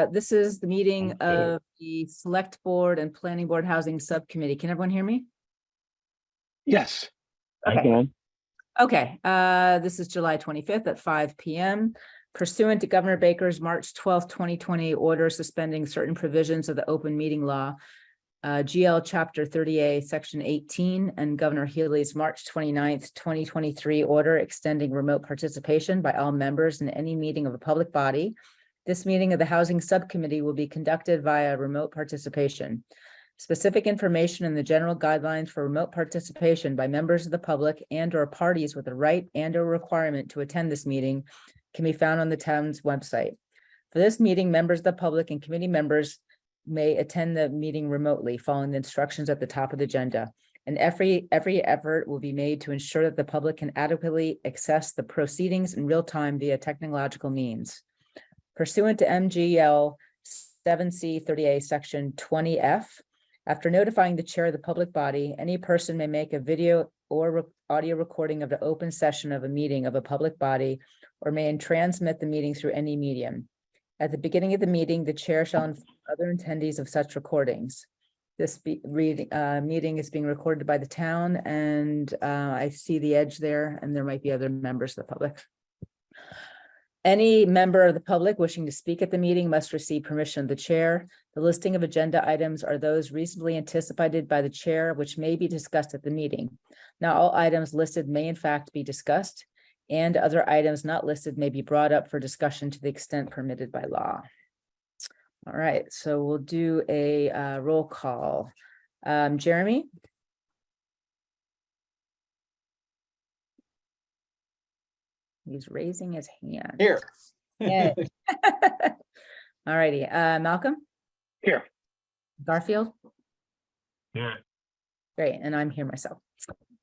This is the meeting of the Select Board and Planning Board Housing Subcommittee. Can everyone hear me? Yes. Okay. I can. Okay, this is July 25th at 5 p.m. Pursuant to Governor Baker's March 12th, 2020 order suspending certain provisions of the open meeting law, GL Chapter 30A, Section 18, and Governor Healy's March 29th, 2023 order extending remote participation by all members in any meeting of a public body. This meeting of the Housing Subcommittee will be conducted via remote participation. Specific information and the general guidelines for remote participation by members of the public and/or parties with a right and/or requirement to attend this meeting can be found on the town's website. For this meeting, members of the public and committee members may attend the meeting remotely, following the instructions at the top of the agenda. And every effort will be made to ensure that the public can adequately access the proceedings in real time via technological means. Pursuant to MGL 7C 30A Section 20F, after notifying the chair of the public body, any person may make a video or audio recording of the open session of a meeting of a public body or may transmit the meeting through any medium. At the beginning of the meeting, the chair shall inform other attendees of such recordings. This meeting is being recorded by the town, and I see the edge there, and there might be other members of the public. Any member of the public wishing to speak at the meeting must receive permission of the chair. The listing of agenda items are those reasonably anticipated by the chair, which may be discussed at the meeting. Now, all items listed may in fact be discussed, and other items not listed may be brought up for discussion to the extent permitted by law. All right, so we'll do a roll call. Jeremy? He's raising his hand. Here. Yeah. All righty. Malcolm? Here. Garfield? Yeah. Great, and I'm here myself.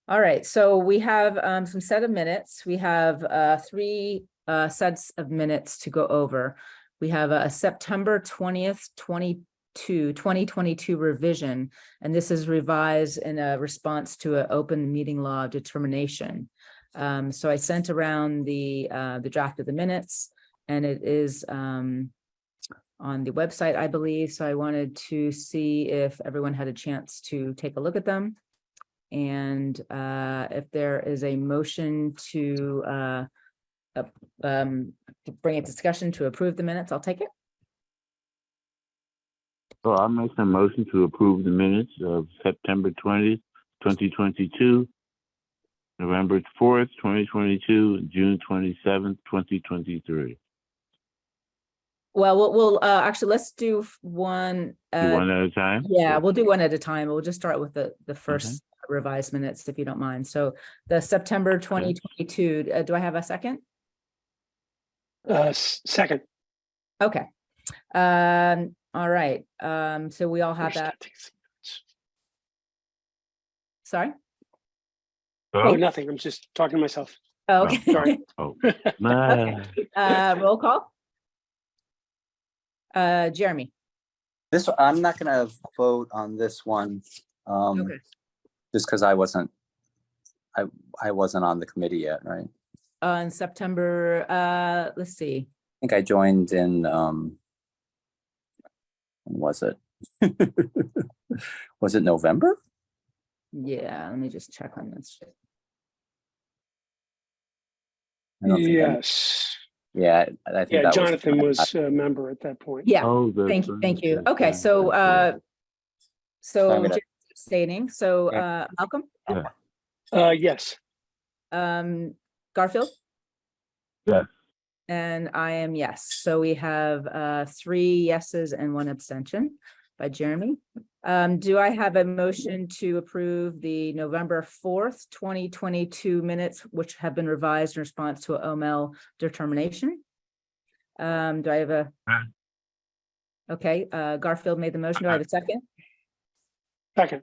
All right, so we have some set of minutes. We have three sets of minutes to go over. We have a September 20th, 2022 revision, and this is revised in a response to an open meeting law determination. So I sent around the draft of the minutes, and it is on the website, I believe. So I wanted to see if everyone had a chance to take a look at them. And if there is a motion to bring a discussion to approve the minutes, I'll take it. So I'll make a motion to approve the minutes of September 20th, 2022, November 4th, 2022, and June 27th, 2023. Well, we'll actually, let's do one. Do one at a time? Yeah, we'll do one at a time. We'll just start with the first revised minutes, if you don't mind. So the September 2022, do I have a second? Second. Okay. All right. So we all have that. Sorry? Oh, nothing. I'm just talking to myself. Oh, okay. Sorry. Oh. Okay. Roll call. Jeremy. This I'm not going to vote on this one, Okay. just because I wasn't on the committee yet, right? On September, let's see. I think I joined in. When was it? Was it November? Yeah, let me just check on this. I don't think Yes. Yeah, I think Yeah, that Jonathan was a member at that point. Yeah. Oh, Thank you. Thank you. that's Okay, right. so I'm gonna- Jeremy's abstaining. So Yeah. Malcolm, Yes. Garfield, Yes. and I am yes. So we have 3 yeses and 1 abstention by Jeremy. Do I have a motion to approve the November 4th, 2022 minutes, which have been revised in response to an OML determination? Do I have a? Okay, Garfield made the motion. Do I have a second? Second.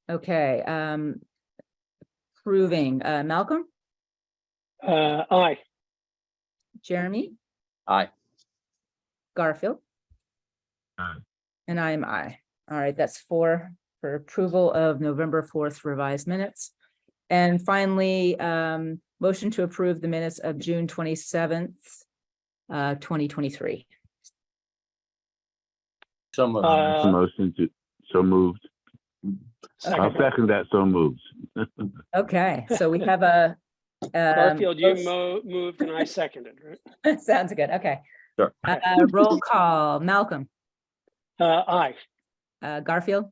Okay, approving, Malcolm, Aye. Jeremy, Aye. Garfield, Aye. and I am aye. All right, that's 4 for approval of November 4th revised minutes. And finally, motion to approve the minutes of June 27th, 2023. So moved. That's a motion to, so moved. I'll Second. second that, so moved. Okay, so we have a. Garfield, you motion- moved and I seconded, right? Sounds good, okay. Sure. Roll call, Malcolm, Aye. Garfield,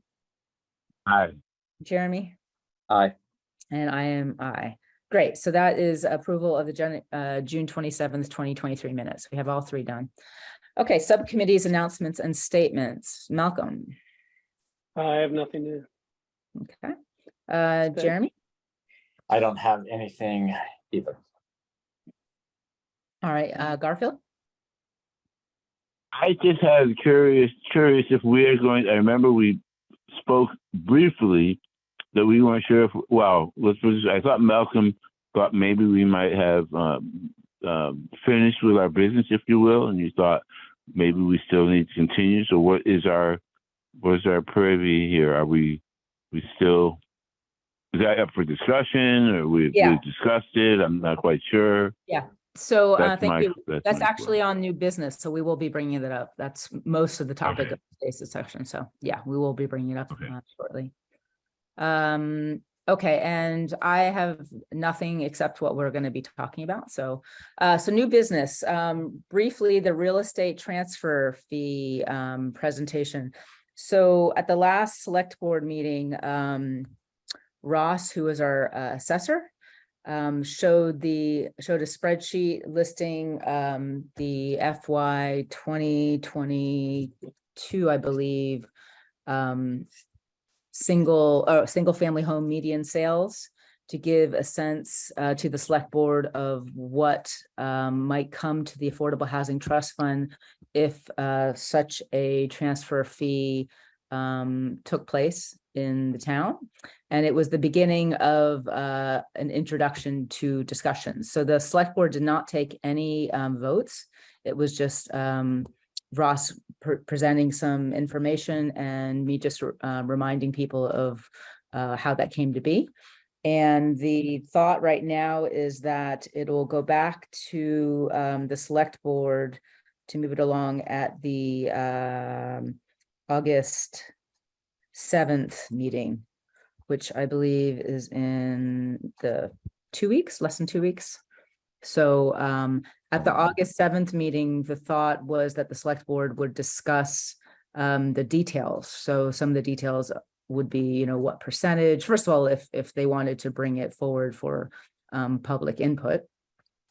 Aye. Jeremy, Aye. and I am I. Great, so that is approval of the June 27th, 2023 minutes. We have all three done. Okay, subcommittees, announcements and statements. Malcolm, I have nothing to. okay. Good. Jeremy, I don't have anything either. all right, Garfield, I just had curious if we are going, I remember we spoke briefly that we weren't sure if, well, I thought Malcolm thought maybe we might have finished with our business, if you will, and you thought maybe we still need to continue. So what is our purview here? Are we still, is that up for discussion, or we Yeah. discussed it? I'm not quite sure. so That's thank my- you. That's my actually on new business, so we will be bringing that up. That's most of the topic Okay. of today's section. So yeah, we will be bringing it up Okay. shortly. Okay, and I have nothing except what we're going to be talking about. So, so new business. Briefly, the real estate transfer fee presentation. So at the last select board meeting, Ross, who was our assessor, showed a spreadsheet listing the FY 2022, I believe, single family home median sales, to give a sense to the select board of what might come to the Affordable Housing Trust Fund if such a transfer fee took place in the town. And it was the beginning of an introduction to discussions. So the select board did not take any votes. It was just Ross presenting some information and me just reminding people of how that came to be. And the thought right now is that it will go back to the select board to move it along at the August 7th meeting, which I believe is in the 2 weeks, less than 2 weeks. So at the August 7th meeting, the thought was that the select board would discuss the details. So some of the details would be, what percentage, first of all, if they wanted to bring it forward for public input.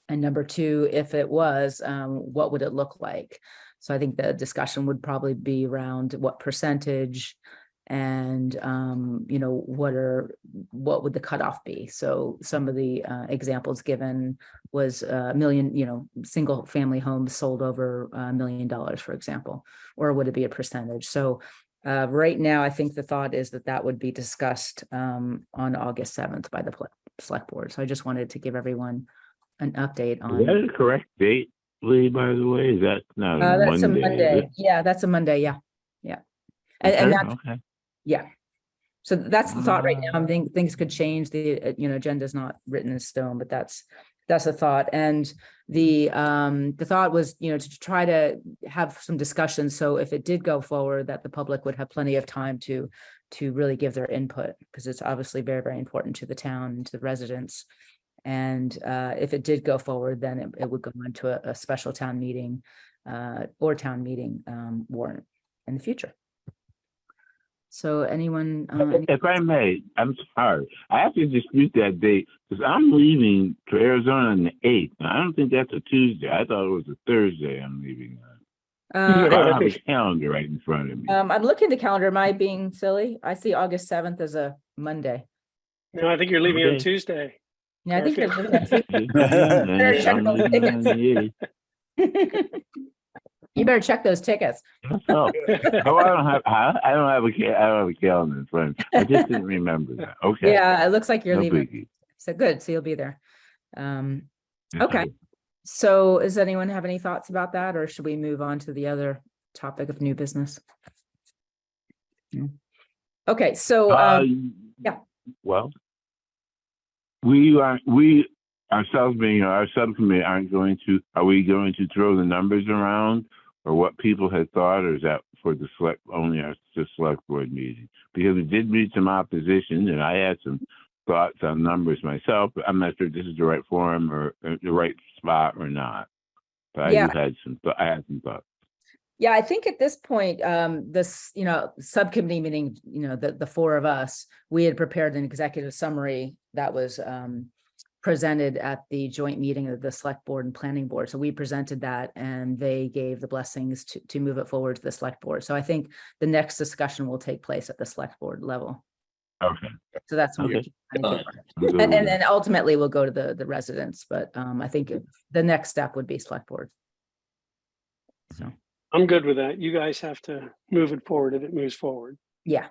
And number two, if it was, what would it look like? So I think the discussion would probably be around what percentage and, what would the cutoff be? So some of the examples given was a million, single family homes sold over $1 million, for example, or would it be a percentage? So right now, I think the thought is that would be discussed on August 7th by the select board. So I just wanted to give everyone an update on. Is that a correct date, Lee, by the way? Is that not a That's Monday? a Monday. Yeah, that's a Monday. Yeah. And that's, Okay. yeah. So that's the thought right now. I think things could change. The agenda is not written in stone, but that's a thought. And the thought was, to try to have some discussion. So if it did go forward, that the public would have plenty of time to really give their input, because it's obviously very, very important to the town and to the residents. And if it did go forward, then it would go into a special town meeting or town meeting warrant in the future. So anyone? If I may, I'm sorry. I have to dispute that date because I'm leaving to Arizona on the 8th. I don't think that's a Tuesday. I thought it was a Thursday I'm leaving. I don't have a calendar right in front of me. I'm looking at the calendar. Am I being silly? I see August 7th as a Monday. No, I think you're leaving on Okay. Tuesday. Yeah, I think you're Garfield. leaving on Tuesday. I'm leaving on the 8th. You better check those tickets. Oh, I don't have a calendar in front of me. I just didn't remember that. Okay. Yeah, it looks like you're No leaving. biggie. So good. So you'll be there. Okay. So does anyone have any thoughts about that, or should we move on to the other topic of new business? No. Okay. So yeah. Well, we ourselves being our subcommittee are we going to throw the numbers around, or what people had thought, or is that for the select board meeting? Because we did meet some opposition, and I had some thoughts on numbers myself, but I'm not sure if this is the right forum or the right spot or not. But I Yeah. had some thoughts. Yeah, I think at this point, this, subcommittee meeting, the four of us, we had prepared an executive summary that was presented at the joint meeting of the select board and planning board. So we presented that and they gave the blessings to move it forward to the select board. So I think the next discussion will take place at the select board level. Okay. So that's what Okay. we're I'm good with and that. then ultimately we'll go to the residents, but I think the next step would be select board. So. I'm good with that. You guys have to move it forward if it moves forward. Yeah,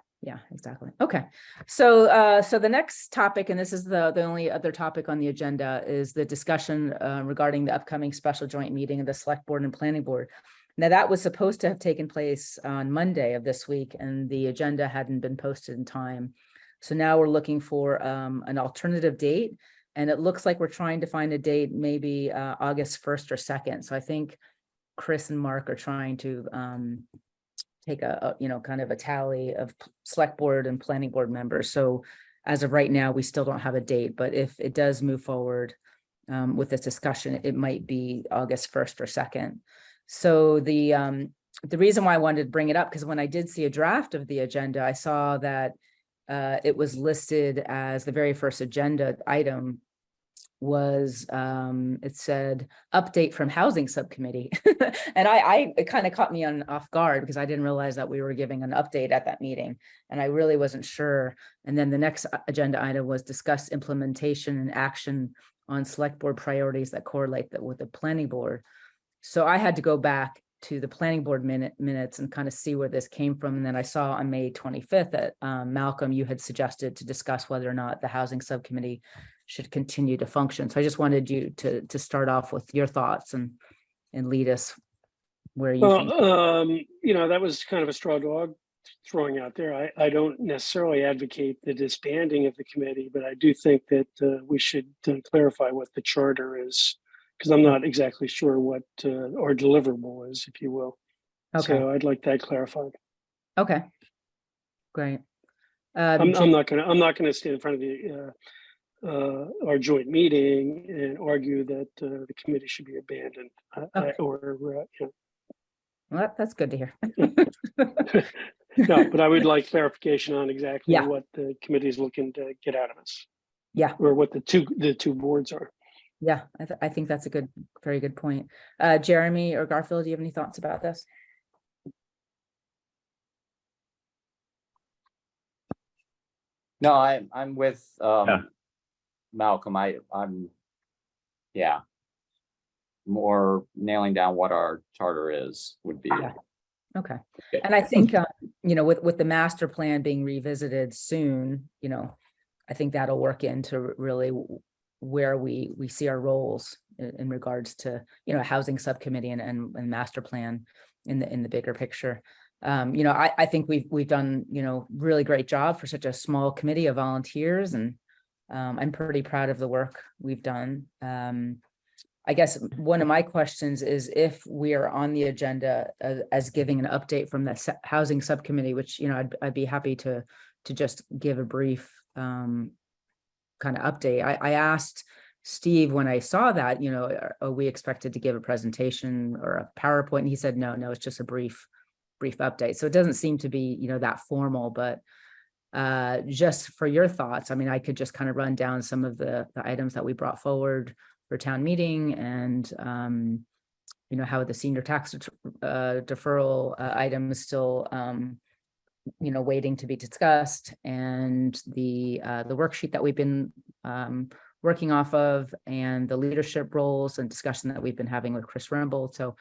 exactly. Okay. So so the next topic, and this is the only other topic on the agenda, is the discussion regarding the upcoming special joint meeting of the select board and planning board. Now that was supposed to have taken place on Monday of this week, and the agenda hadn't been posted in time. So now we're looking for an alternative date, and it looks like we're trying to find a date, maybe August 1st or 2nd. So I think Chris and Mark are trying to take a kind of a tally of select board and planning board members. So as of right now, we still don't have a date, but if it does move forward with this discussion, it might be August 1st or 2nd. So the reason why I wanted to bring it up, because when I did see a draft of the agenda, I saw that it was listed as the very first agenda item was it said update from housing subcommittee. And it kind of caught me off guard because I didn't realize that we were giving an update at that meeting and I really wasn't sure. And then the next agenda item was discuss implementation and action on select board priorities that correlate with the planning board. So I had to go back to the planning board minutes and kind of see where this came from. And then I saw on May 25th that Malcolm, you had suggested to discuss whether or not the housing subcommittee should continue to function. So I just wanted you to start off with your thoughts and lead us where you think. That was kind of a straw dog throwing out there. I don't necessarily advocate the disbanding of the committee, but I do think that we should clarify what the charter is, because I'm not exactly sure what our deliverable is, if you will. Okay. So I'd like that clarified. Okay. Great. I'm not gonna stand in front of the our joint meeting and argue that the committee should be abandoned. Well, that's good to hear. No, but I would like clarification on exactly Yeah. what the committee is looking to get out of us. Yeah. Or what the two boards are. Yeah, I think that's a very good point. Jeremy or Garfield, do you have any thoughts about this? No, I'm with Malcolm. I'm more nailing down what our charter is would be. Yeah. Okay. And I think, with the master plan being revisited soon, I think that'll work into really where we see our roles in regards to, housing subcommittee and master plan in the bigger picture. I think we've done, really great job for such a small committee of volunteers, and I'm pretty proud of the work we've done. I guess one of my questions is if we are on the agenda as giving an update from the housing subcommittee, which, I'd be happy to just give a brief kind of update. I asked Steve when I saw that, are we expected to give a presentation or a PowerPoint? And he said, no, it's just a brief update. So it doesn't seem to be, that formal, but just for your thoughts, I could just kind of run down some of the items that we brought forward for town meeting and, how the senior tax deferral item is still, waiting to be discussed, and the worksheet that we've been working off of, and the leadership roles and discussion that we've been having with Chris Remble. So,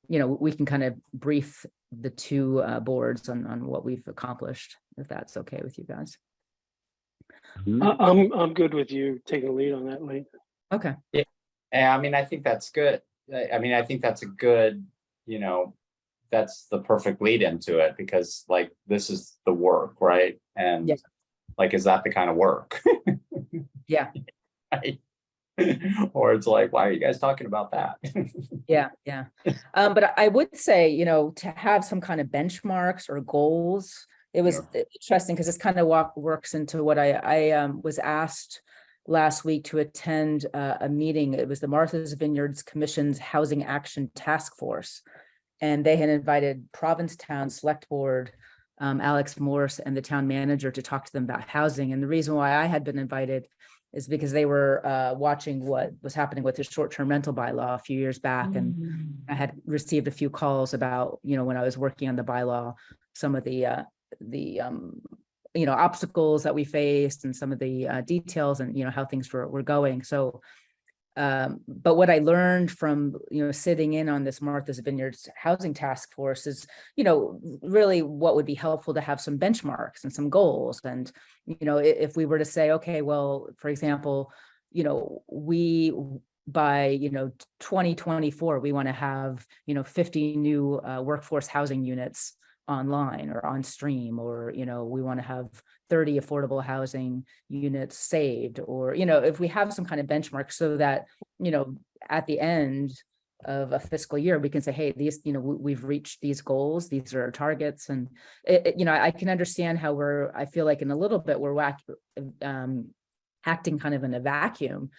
we can kind of brief the two boards on what we've accomplished, if that's okay with you guys. I'm good with you taking the lead on that, Lee. Okay. Yeah, I think that's good. I think that's a good, that's the perfect lead into it, because this is the work, right? And Yeah. is that the kind of work? Yeah. Right? Or it's like, why are you guys talking about that? Yeah, yeah. But I would say, to have some kind of benchmarks or goals, it was interesting because this kind of works into what I was asked last week to attend a meeting. It was the Martha's Vineyards Commission's Housing Action Task Force. And they had invited Provincetown Select Board, Alex Morse, and the town manager to talk to them about housing. And the reason why I had been invited is because they were watching what was happening with the short-term rental bylaw a few years back. And I had received a few calls about, when I was working on the bylaw, some of the obstacles that we faced and some of the details and, how things were going. So, but what I learned from, sitting in on this Martha's Vineyards Housing Task Force is, really what would be helpful to have some benchmarks and some goals. And, if we were to say, okay, well, for example, we by 2024, we want to have 50 new workforce housing units online or on stream, or we want to have 30 affordable housing units saved, or if we have some kind of benchmark so that at the end of a fiscal year we can say, hey, these we've reached these goals, these are our targets. And I can understand how I feel like in a little bit we're acting kind of in a vacuum,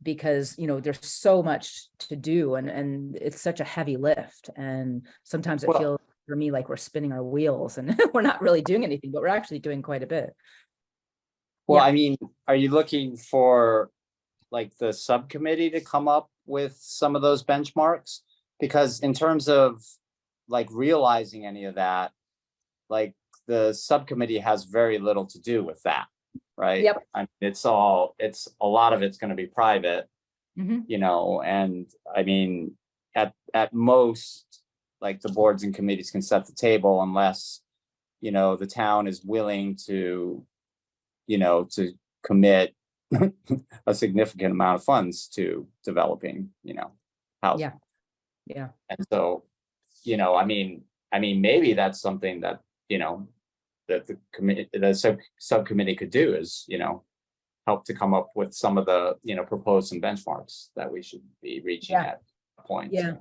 because there's so much to do and it's such a heavy lift, and sometimes it feels for me like we're spinning our wheels and we're not really doing anything, but we're actually doing quite a bit. Well, Yeah. I mean, are you looking for like the subcommittee to come up with some of those benchmarks? Because in terms of like realizing any of that, like the subcommittee has very little to do with that, right? Yep. I mean, it's a lot of it's going to be private, Mhm. and I mean, at most, like the boards and committees can set the table unless, the town is willing to, to commit a significant amount of funds to developing, housing. Yeah. And so, I mean, maybe that's something that, that the committee, the subcommittee could do is, help to come up with some of the, propose some benchmarks that we should be reaching at a point. Yeah.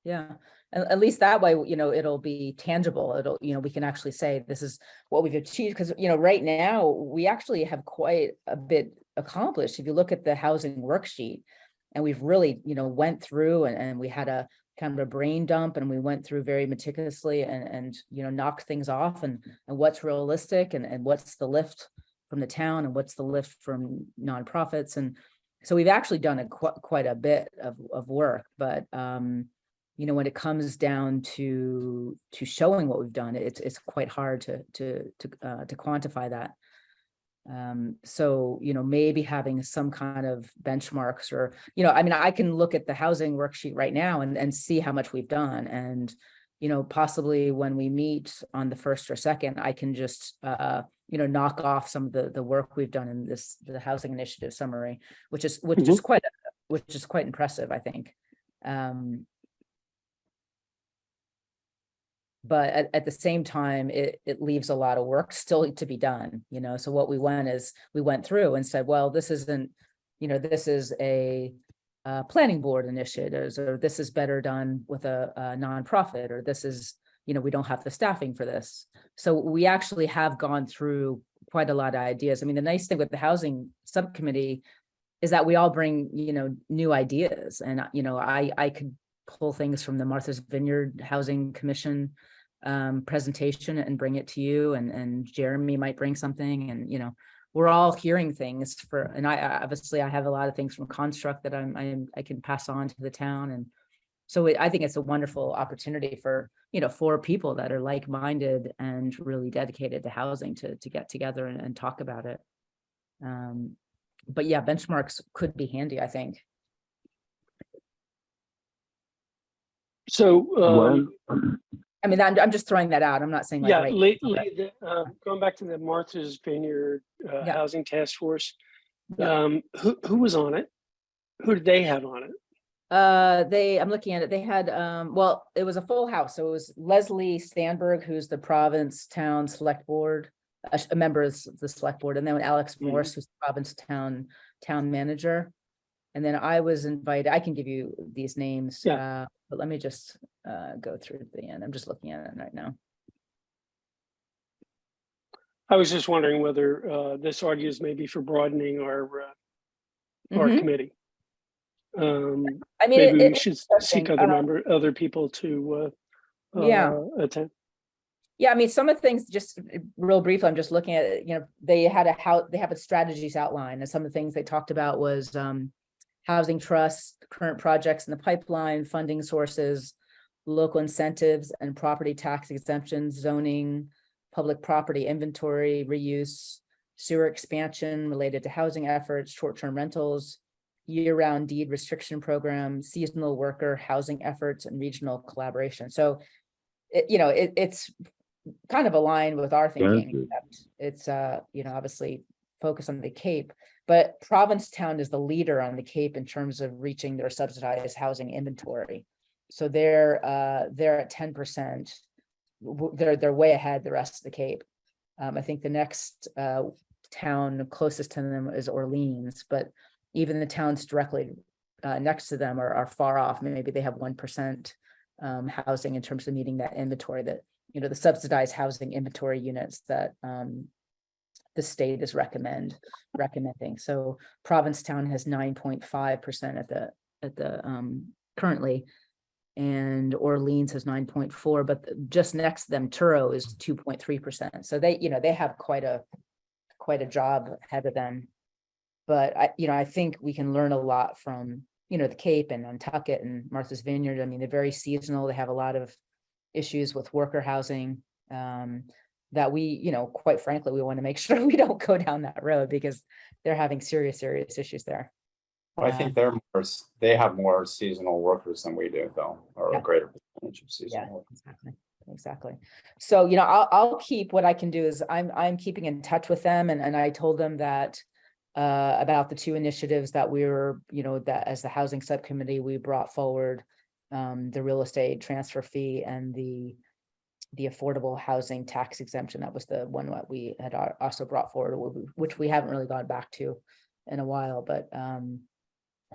Yeah. At least that way, it'll be tangible. It'll, we can actually say this is what we've achieved. Because, right now we actually have quite a bit accomplished. If you look at the housing worksheet, and we've really, went through and we had a kind of a brain dump, and we went through very meticulously and knocked things off and what's realistic and what's the lift from the town and what's the lift from nonprofits. And so we've actually done quite a bit of work, but when it comes down to showing what we've done, it's quite hard to quantify that. So maybe having some kind of benchmarks, or I can look at the housing worksheet right now and see how much we've done, and possibly when we meet on the 1st or 2nd, I can just knock off some of the work we've done in the housing initiative summary, which is quite impressive, I think. But at the same time, it leaves a lot of work still to be done, so what we went through and said, well, this isn't, this is a planning board initiative, or this is better done with a nonprofit, or this is, we don't have the staffing for this. So we actually have gone through quite a lot of ideas. I mean, the nice thing with the housing subcommittee is that we all bring, new ideas, and, I could pull things from the Martha's Vineyard Housing Commission presentation and bring it to you, and Jeremy might bring something, and we're all hearing things and I obviously I have a lot of things from Construct that I can pass on to the town, and so I think it's a wonderful opportunity for for people that are like-minded and really dedicated to housing to get together and talk about it. But yeah, benchmarks could be handy, I think. So, I mean, I'm just throwing that out. I'm not saying like, yeah, right. going back to the Martha's Vineyard Yeah. Housing Task Force, Yeah. who was on it? Who did they have on it? I'm looking at it. They had, well, it was a full house. So it was Leslie Stanberg, who's the Provincetown Select Board, a member of the Select Board, and then Alex Morse, who's the Provincetown Town Manager. And then I was invited, I can give you these names. Yeah. But let me just go through the end. I'm just looking at it right now. I was just wondering whether this argues maybe for broadening our Mhm. committee. I mean, Maybe we it's should seek interesting. other people to Yeah. attend. Yeah, I mean, some of the things, just real briefly, I'm just looking at it, you know, they have a strategies outline, and some of the things they talked about was housing trusts, current projects in the pipeline, funding sources, local incentives and property tax exemptions, zoning, public property inventory, reuse, sewer expansion related to housing efforts, short-term rentals, year-round deed restriction program, seasonal worker housing efforts, and regional collaboration. So, it's kind of aligned with our thinking, Good. except it's obviously focused on the Cape, but Provincetown is the leader on the Cape in terms of reaching their subsidized housing inventory. So they're at 10%. They're way ahead the rest of the Cape. I think the next town closest to them is Orleans, but even the towns directly next to them are far off. Maybe they have 1% housing in terms of meeting that inventory, that the subsidized housing inventory units that the state is recommending. So Provincetown has 9.5% at the currently, and Orleans has 9.4, but just next to them, Truro is 2.3%. So they have quite a job ahead of them. But I think we can learn a lot from the Cape and Nantucket and Martha's Vineyard. I mean, they're very seasonal. They have a lot of issues with worker housing that we, quite frankly, we want to make sure we don't go down that road, because they're having serious issues there. Well, I think they have more seasonal workers than we do, though, or Yeah. a greater percentage of seasonal Yeah, workers. exactly. So, I'll keep, what I can do is I'm keeping in touch with them, and I told them that about the two initiatives that we were, that as the housing subcommittee, we brought forward, the real estate transfer fee and the affordable housing tax exemption. That was the one that we had also brought forward, which we haven't really gone back to in a while. But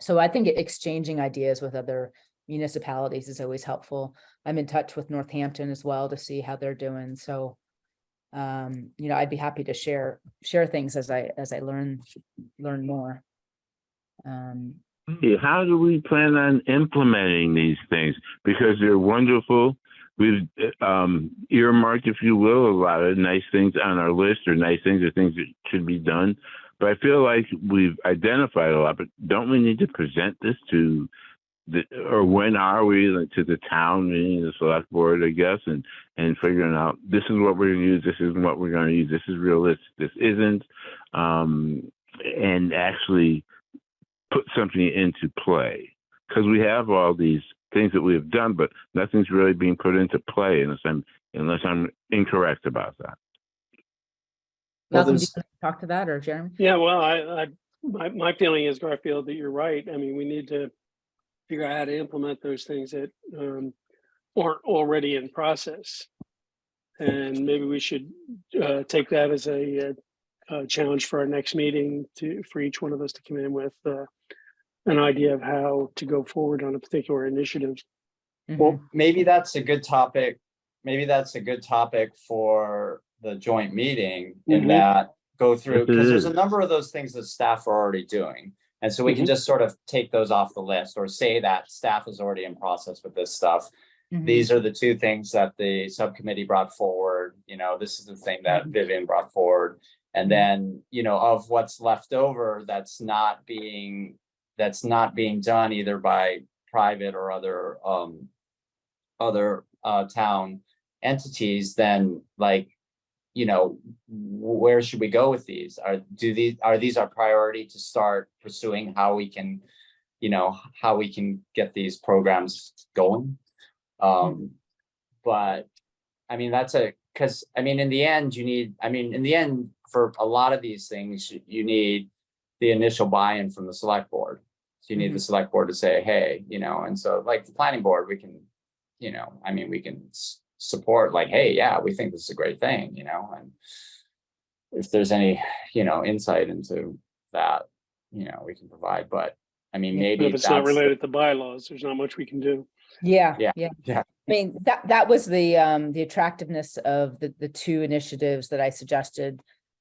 so I think exchanging ideas with other municipalities is always helpful. I'm in touch with Northampton as well to see how they're doing. So I'd be happy to share things as I learn more. How do we plan on implementing these things? Because they're wonderful. We've earmarked, if you will, a lot of nice things on our list, or nice things or things that should be done. But I feel like we've identified a lot, but don't we need to present this to or when are we to the town meeting, the select board, I guess, and figuring out this is what we're going to use, this isn't what we're going to use, this is realistic, this isn't, and actually put something into play, because we have all these things that we have done, but nothing's really being put into play unless I'm incorrect about that. Malcolm, do you want to talk to that, or Jeremy? Yeah, well, my feeling is, Garfield, that you're right. I mean, we need to figure out how to implement those things that aren't already in process, and maybe we should take that as a challenge for our next meeting, for each one of us to come in with an idea of how to go forward on a particular initiative. Well, maybe that's a good topic. Maybe that's a good topic for the joint meeting, in that go through, because there's a number of those things that staff are already doing. And so we can just sort of take those off the list, or say that staff is already in process with this stuff. These are the two things that the subcommittee brought forward. This is the thing that Vivian brought forward. And then, of what's left over that's not being done either by private or other town entities, then, like, where should we go with these? Are these our priority to start pursuing how we can get these programs going? But I mean, because in the end, for a lot of these things, you need the initial buy-in from the select board. So you need the select board to say, hey, and so, like, the planning board, we can, we can support, like, hey, yeah, we think this is a great thing, and if there's any, insight into that, we can provide. But I mean, Yeah. But maybe if it's not that's, related to bylaws, there's not much we can do. Yeah, Yeah. yeah. yeah, I mean, that was the attractiveness of the two initiatives that I suggested.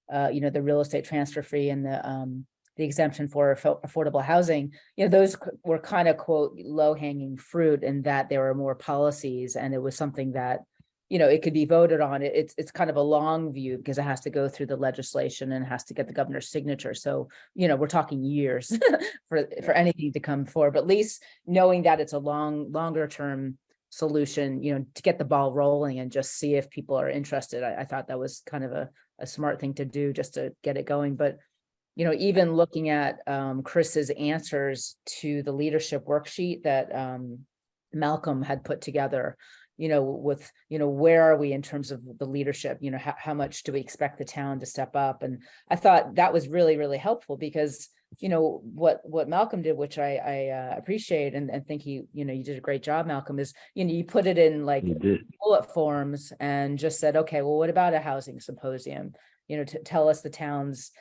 The real estate transfer fee and the exemption for affordable housing. Those were kind of quote low hanging fruit in that there were more policies, and it was something that it could be voted on. It's kind of a long view because it has to go through the legislation and has to get the governor's signature. So we're talking years for anything to come forward. But at least knowing that it's a longer term solution, to get the ball rolling and just see if people are interested. I thought that was kind of a smart thing to do just to get it going. But, even looking at Chris's answers to the leadership worksheet that Malcolm had put together, with, where are we in terms of the leadership, how much do we expect the town to step up? And I thought that was really, really helpful because what Malcolm did, which I appreciate and think you did a great job, Malcolm, is you put it in like You did. bullet forms and just said, okay, well, what about a housing symposium? To tell us the town's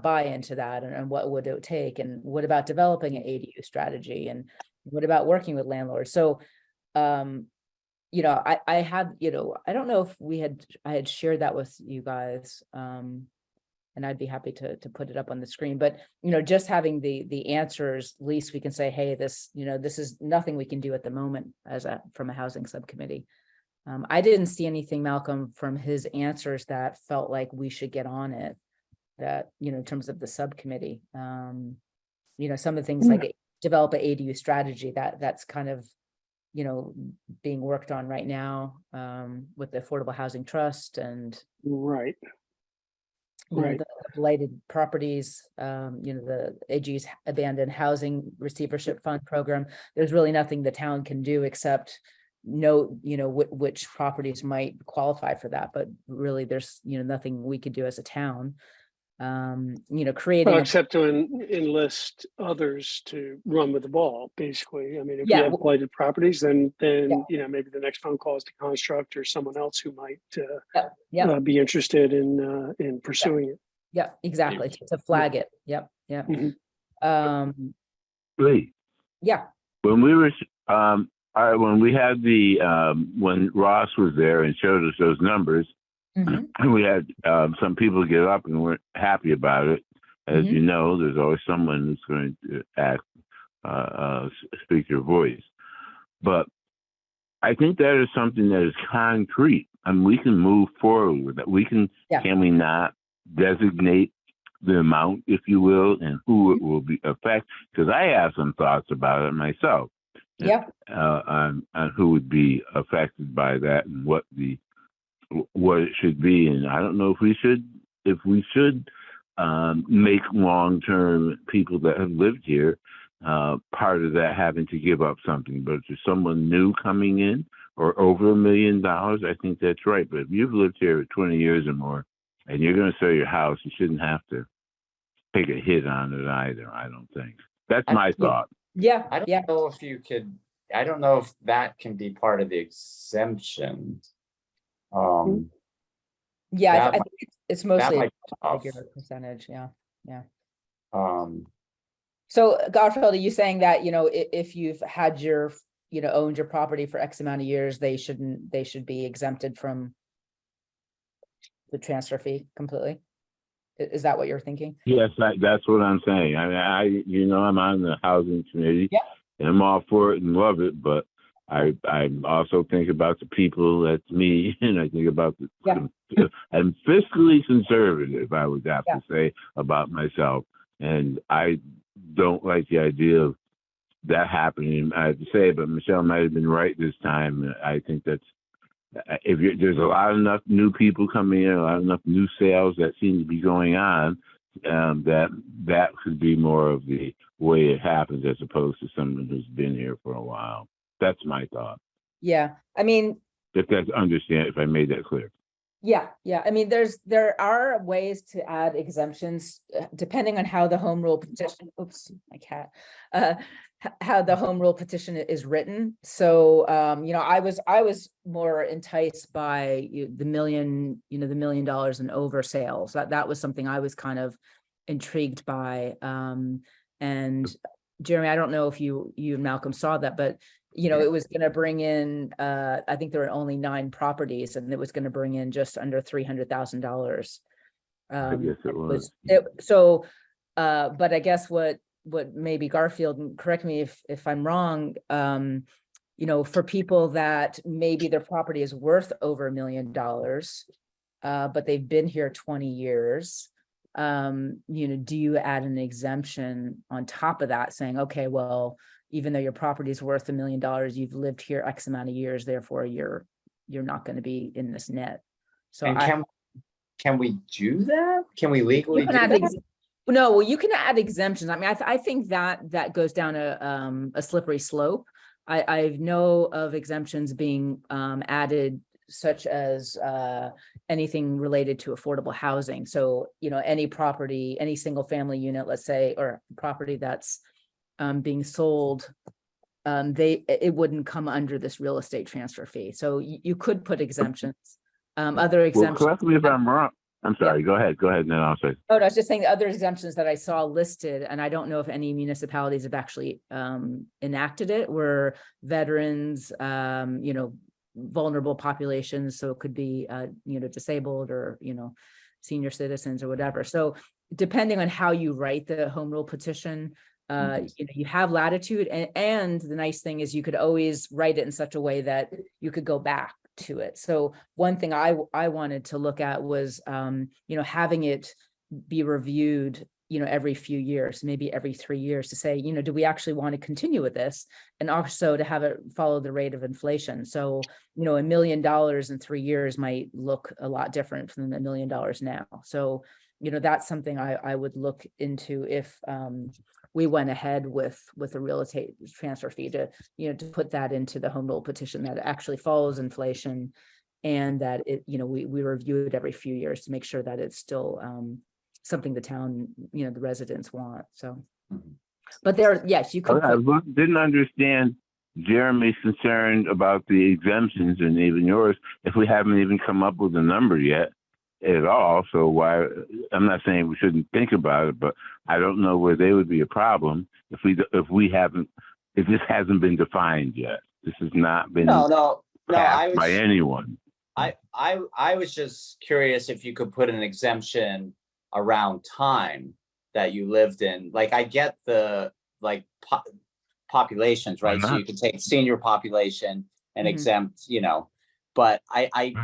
buy into that and what would it take, and what about developing an ADU strategy, and what about working with landlords? So I had, I don't know if I had shared that with you guys. And I'd be happy to put it up on the screen, but, just having the answers, at least we can say, hey, this is nothing we can do at the moment from a housing subcommittee. I didn't see anything, Malcolm, from his answers that felt like we should get on it, that, in terms of the subcommittee. Some of the things like develop an ADU strategy that's kind of, being worked on right now with the Affordable Housing Trust and Right. the blighted properties, the AG's abandoned housing receivership fund program. There's really nothing the town can do except know, which properties might qualify for that. But really, there's, nothing we could do as a town. Creating. Well, except to enlist others to run with the ball, basically. I mean, if Yeah, you have blighted properties, then Yeah. maybe the next phone call is to Construct or someone else who might Yeah. be interested in pursuing it. Yeah, exactly. To flag it. Yep. Yeah. Mhm. Lee, Yeah. when we were, when we had when Ross was there and showed us those numbers, Mhm. and we had some people get up and weren't happy about it. As Mhm. you know, there's always someone who's going to speak their voice. But I think that is something that is concrete, and we can move forward with it. Can we not designate the amount, if you will, and who it will be affect? Because I have some thoughts about it myself. Yeah. On who would be affected by that and what it should be. And I don't know if we should make long-term people that have lived here part of that having to give up something. But if there's someone new coming in or over $1 million, I think that's right. But if you've lived here for 20 years or more and you're going to sell your house, you shouldn't have to take a hit on it either, I don't think. That's my thought. Yeah. I don't Yeah. know if I don't know if that can be part of the exemption. Yeah. That I think it's that mostly might be a tough. bigger percentage. Yeah. Yeah. Um, So Garfield, are you saying that, if you've had owned your property for X amount of years, they should be exempted from the transfer fee completely? Is that what you're thinking? Yes, that's what I'm saying. I mean, I'm on the housing committee, Yeah. and I'm all for it and love it. But I also think about the people. That's me, and I think about I'm fiscally conservative, I would have to say, about myself, and I don't like the idea of that happening. I have to say, but Michelle might have been right this time. I think that's. There's a lot enough new people coming in, a lot enough new sales that seem to be going on, that could be more of the way it happens as opposed to someone who's been here for a while. That's my thought. Yeah. I mean, If I made that clear. Yeah. I mean, there are ways to add exemptions depending on how the home rule petition. Oops, my cat. How the home rule petition is written. So, I was more enticed by the $1 million, the $1 million and over sales. That was something I was kind of intrigued by. And Jeremy, I don't know if you and Malcolm saw that, but it was going to bring in, I think there were only 9 properties, and it was going to bring in just under $300,000. I guess it was. But I guess what maybe Garfield, and correct me if I'm wrong, for people that maybe their property is worth over $1 million, but they've been here 20 years. Do you add an exemption on top of that saying, okay, well, even though your property is worth $1 million, you've lived here X amount of years, therefore you're not going to be in this net. So And can we do that? Can we legally do that? No, well, you can add exemptions. I mean, I think that goes down a slippery slope. I know of exemptions being added, such as anything related to affordable housing. So, any property, any single family unit, let's say, or property that's being sold, it wouldn't come under this real estate transfer fee. So you could put exemptions. Other exemptions. Well, correct me if I'm wrong. I'm sorry. Go ahead, and then I'll say. Oh, no, I was just saying the other exemptions that I saw listed, and I don't know if any municipalities have actually enacted it, were veterans, vulnerable populations. So it could be, disabled or, senior citizens or whatever. So depending on how you write the home rule petition, you have latitude. And the nice thing is you could always write it in such a way that you could go back to it. So one thing I wanted to look at was, having it be reviewed, every few years, maybe every 3 years, to say, do we actually want to continue with this? And also to have it follow the rate of inflation. So, $1 million in 3 years might look a lot different from $1 million now. So, that's something I would look into if we went ahead with a real estate transfer fee, to put that into the home rule petition, that it actually follows inflation, and that we review it every few years to make sure that it's still something the town, the residents want. So, but yes, you could. I didn't understand Jeremy's concern about the exemptions, and even yours, if we haven't even come up with a number yet at all. So why, I'm not saying we shouldn't think about it, but I don't know where they would be a problem if this hasn't been defined yet. This has not been No, passed by anyone. I was just curious if you could put an exemption around time that you lived in. Like, I get the populations, right? So you could take senior population and exempt, but I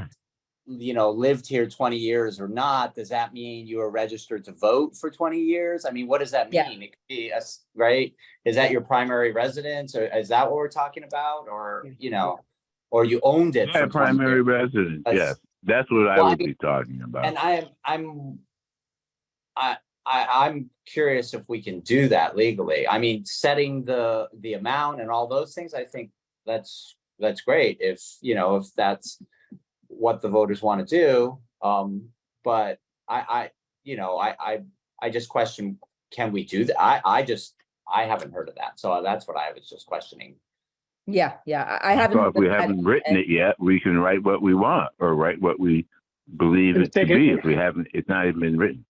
lived here 20 years or not. Does that mean you are registered to vote for 20 years? I mean, what does that mean? Yeah. It could be right? Is that your primary residence, or is that what we're talking about? Or, or you owned it for 20 primary years? residence. Yes, that's what I would be talking about. And I'm curious if we can do that legally. I mean, setting the amount and all those things, I think that's great if that's what the voters want to do. But I just question, can we do that? I haven't heard of that. So that's what I was just questioning. Yeah. I haven't. So if we haven't written it yet, we can write what we want, or write what we believe it to be. If we haven't, it's not even been written.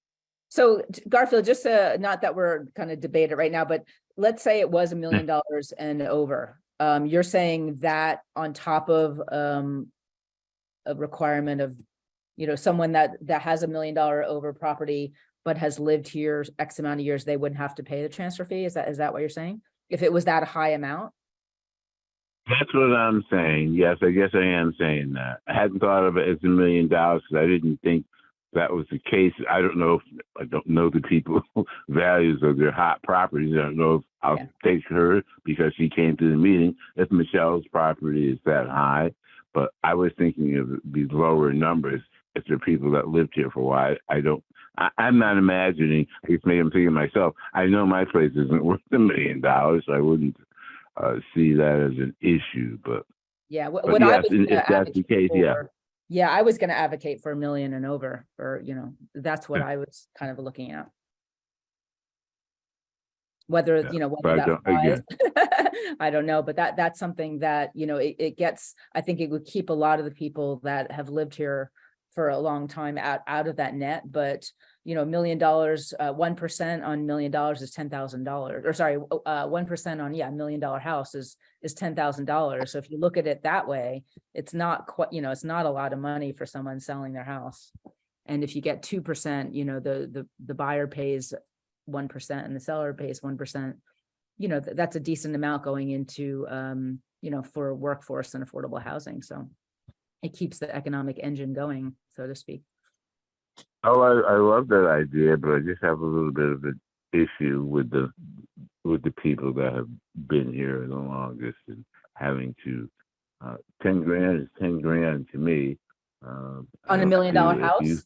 So Garfield, just not that we're kind of debating right now, but let's say it was $1 million and over. You're saying that on top of a requirement of, someone that has $1 million over property, but has lived here X amount of years, they wouldn't have to pay the transfer fee. Is that what you're saying? If it was that high amount? That's what I'm saying. Yes, I guess I am saying that. I hadn't thought of it as $1 million because I didn't think that was the case. I don't know the people values of their hot properties. I don't know if I'll take her because she came to the meeting, if Michelle's property is that high. But I was thinking of these lower numbers if they're people that lived here for a while. I'm not imagining, I guess maybe I'm thinking myself, I know my place isn't worth $1 million, so I wouldn't see that as an issue. But yeah, if that's the case, yeah, I was going to advocate for $1 million and over, or that's what I was kind of looking at. Whether whether that flies, I don't know, but that's something that it gets. I think it would keep a lot of the people that have lived here for a long time out of that net, but you know, $1 million, 1% on $1 million is $10,000, or sorry, 1% on, $1 million house is $10,000. So if you look at it that way, it's not quite, you know, it's not a lot of money for someone selling their house. And if you get 2%, you know, the buyer pays 1% and the seller pays 1%, you know, that's a decent amount going into, you know, for workforce and affordable housing. So it keeps the economic engine going, so to speak. Oh, I love that idea, but I just have a little bit of an issue with the people that have been here the longest and having to, 10 grand is 10 grand to me. On $1 million house?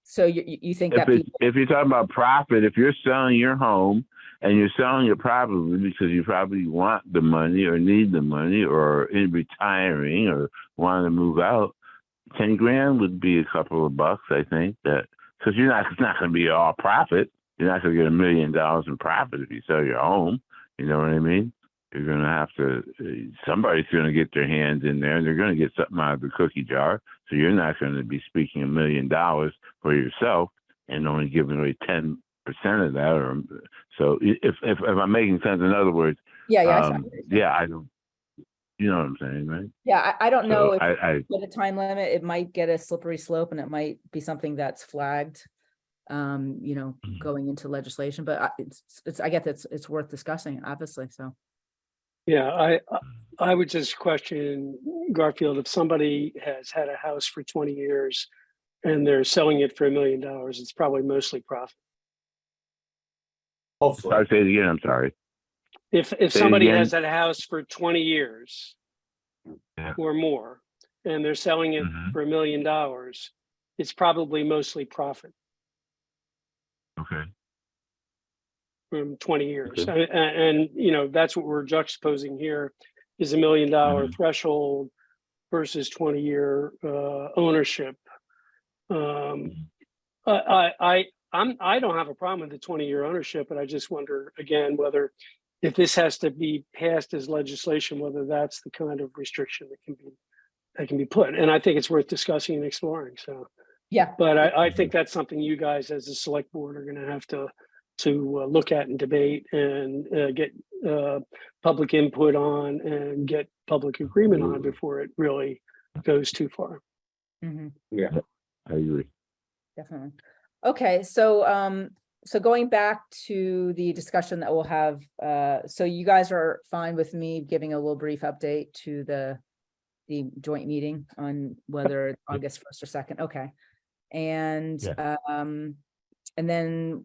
So you think that if you're talking about profit, if you're selling your home and you're selling your property because you probably want the money or need the money or in retiring or want to move out, 10 grand would be a couple of bucks, I think, that because it's not going to be all profit. You're not going to get $1 million in profit if you sell your home. You know what I mean? You're going to have to, somebody's going to get their hands in there and they're going to get something out of the cookie jar. So you're not going to be speaking $1 million for yourself and only giving away 10% of that. Or so if I'm making sense, in other words, I don't, you know what I'm saying, right? Yeah, I don't know So if I with a time limit, it might get a slippery slope and it might be something that's flagged, you know, going into legislation, but I guess it's worth discussing, obviously, so. Yeah, I would just question, Garfield, if somebody has had a house for 20 years and they're selling it for $1 million, it's probably mostly profit. Hopefully. I'll say it again, I'm sorry. If Say somebody again. has that house for 20 years or more, and they're selling it for $1 million, it's probably mostly profit Okay. from 20 years. Okay. And you know, that's what we're juxtaposing here is $1 million threshold versus 20-year ownership. I don't have a problem with the 20-year ownership, but I just wonder again whether if this has to be passed as legislation, whether that's the kind of restriction that can be put. And I think it's worth discussing and exploring. So Yeah. but I think that's something you guys as a select board are going to have to look at and debate and get public input on and get public agreement on before it really goes too far. Yeah. I agree. Definitely. Okay, so so going back to the discussion that we'll have, so you guys are fine with me giving a little brief update to the joint meeting on whether it's August 1st or 2nd. Okay. And then,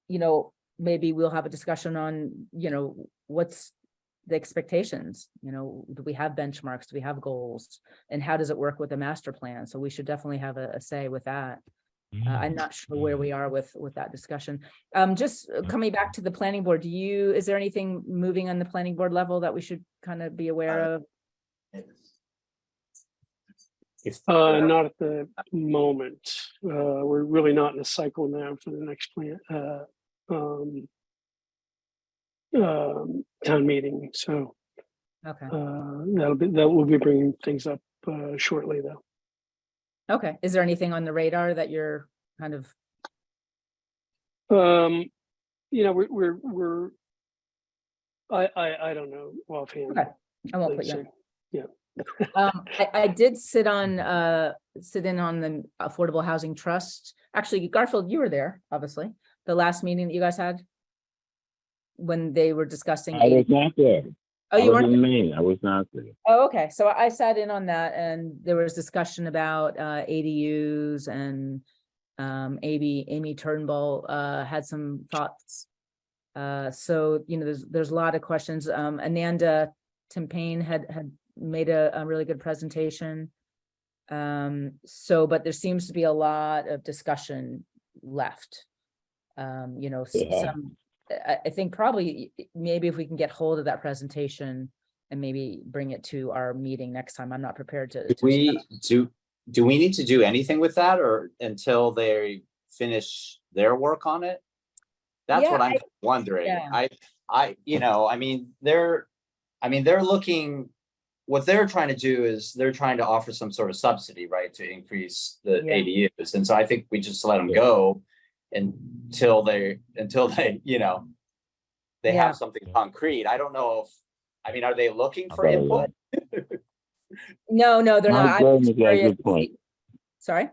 you know, maybe we'll have a discussion on, you know, what's the expectations, you know, do we have benchmarks, do we have goals, and how does it work with the master plan? So we should definitely have a say with that. I'm not sure where we are with that discussion. Just coming back to the planning board, is there anything moving on the planning board level that we should kind of be aware of? Not at the moment. We're really not in a cycle now for the next plan town meeting. So Okay. that will be bringing things up shortly though. Okay. Is there anything on the radar that you're kind of? You know, I don't know offhand. Okay. I won't put you on. Yeah. I did sit in on the Affordable Housing Trust. Actually, Garfield, you were there, obviously, the last meeting that you guys had when they were discussing. I was not there. Oh, you I was weren't? in Maine. I was not there. Oh, okay. So I sat in on that, and there was discussion about ADUs, and Amy Turnbull had some thoughts. So you know, there's a lot of questions. Ananda Timpain had made a really good presentation. But there seems to be a lot of discussion left. You know, I think probably maybe if we can get hold of that presentation and maybe bring it to our meeting next time. I'm not prepared to. Do we need to do anything with that or until they finish their work on it? That's what I'm wondering. Yeah. I you know, I mean, they're looking, what they're trying to do is they're trying to offer some sort of subsidy, right, to increase the Yeah. ADUs. And so I think we just let them go until they, you know, they Yeah. have something concrete. I don't know if, I mean, are they looking for Okay. input? No, they're No, not. I'm Jeremy just got a curious good to point. see- Sorry?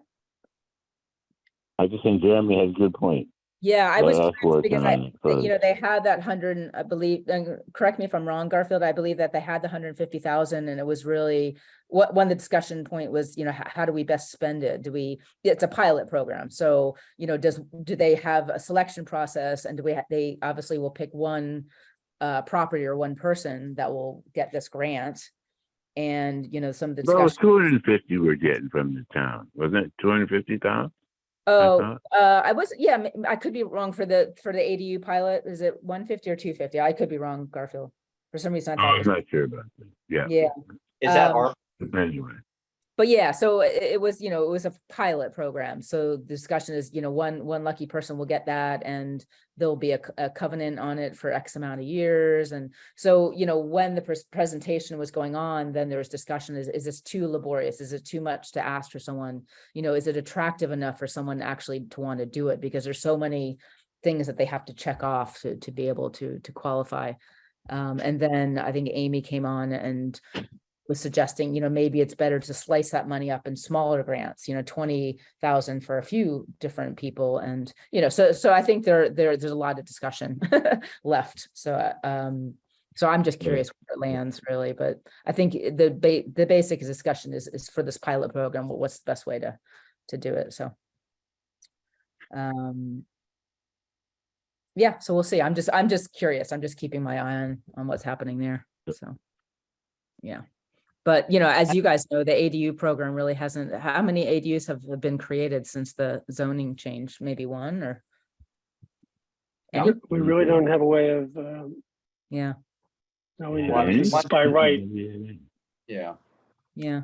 I just think Jeremy has a good point. Yeah, I was Let us curious work because on it that, first. they had that 100, I believe, and correct me if I'm wrong, Garfield, I believe that they had the 150,000 and it was really, one of the discussion point was, how do we best spend it? It's a pilot program. So, do they have a selection process, and they obviously will pick one property or one person that will get this grant. And, some of the Well, discussion. 250 we're getting from the town, wasn't it? 250,000? Oh, I was, yeah, I could be wrong for the ADU pilot. Is it 150 or 250? I could be wrong, Garfield. For some reason, I thought it I'm was, not sure about that. Yeah. yeah. Is that Um, our, Anyway, But yeah, so it was, it was a pilot program. So the discussion is, one lucky person will get that, and there'll be a covenant on it for X amount of years. And so, when the presentation was going on, then there was discussion, is this too laborious? Is it too much to ask for someone? Is it attractive enough for someone actually to want to do it? Because there's so many things that they have to check off to be able to qualify. And then I think Amy came on and was suggesting, maybe it's better to slice that money up in smaller grants, 20,000 for a few different people. And, so I think there's a lot of discussion left. So, so I'm just curious where it lands really, but I think the basic discussion is for this pilot program, what's the best way to do it. So, yeah, so we'll see. I'm just curious. I'm just keeping my eye on what's happening there. So, yeah. But, as you guys know, the ADU program really hasn't, how many ADUs have been created since the zoning change? Maybe one or? Any? We really don't have a way of Yeah, knowing One- that this is by right. yeah, yeah.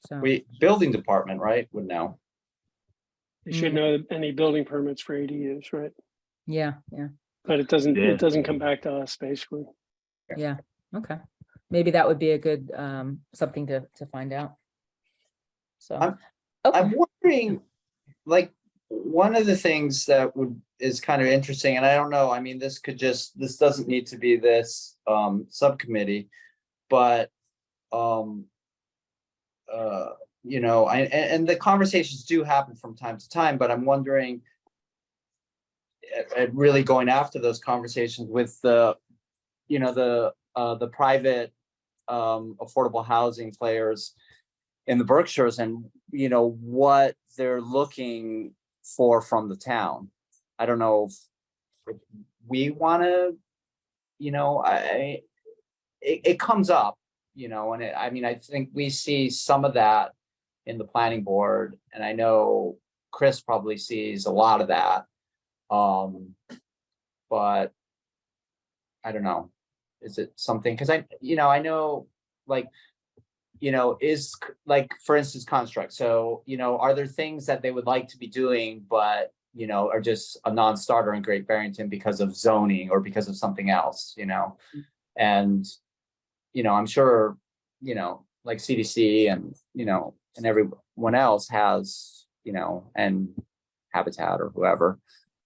So, building department, right, would know. They should know any building permits for ADUs, right? yeah, But it doesn't Yeah. come back to us, basically. yeah. Okay. Maybe that would be a good, something to find out. So, I'm okay, wondering, like, one of the things that is kind of interesting, and I don't know, I mean, this doesn't need to be this subcommittee, but and the conversations do happen from time to time, but I'm wondering, at really going after those conversations with the private affordable housing players in the Berkshires, and what they're looking for from the town. I don't know if we want to, it comes up, and I mean, I think we see some of that in the planning board, and I know Chris probably sees a lot of that. But I don't know. Is it something? Because I know, like, is, like, for instance, construct. So, are there things that they would like to be doing, but, are just a non-starter in Great Barrington because of zoning or because of something else, and, I'm sure, like CDC and, and everyone else has, and Habitat or whoever,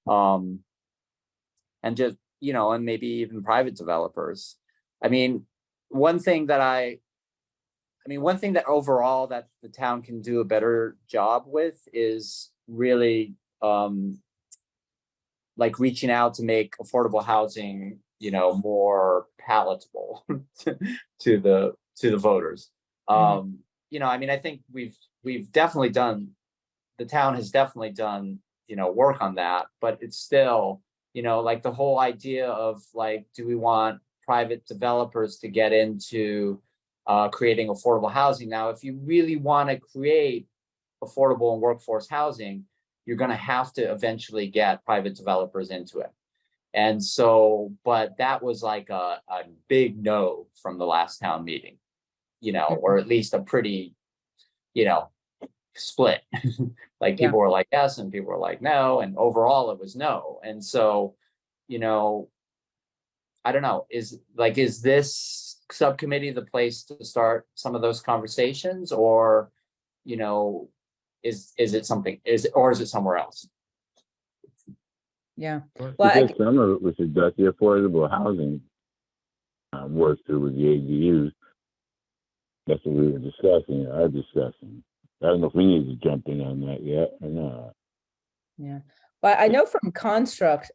and just, and maybe even private developers. I mean, one thing that overall that the town can do a better job with is really like reaching out to make affordable housing, more palatable to the voters. I mean, I think we've definitely done, the town has definitely done, work on that, but it's still, like the whole idea of, like, do we want private developers to get into creating affordable housing? Now, if you really want to create affordable and workforce housing, you're going to have to eventually get private developers into it. And so, but that was like a big no from the last town meeting, or at least a pretty, split. Like, people were like yes, and people were like no, and overall it was no. And so, I don't know, is this subcommittee the place to start some of those conversations, or, is it something, is it somewhere else? Yeah. Well, Because some of it was address the affordable housing work through with the ADUs. That's what we were discussing, are discussing. I don't know if we need to jump in on that yet or not. Yeah, but I know from Construct,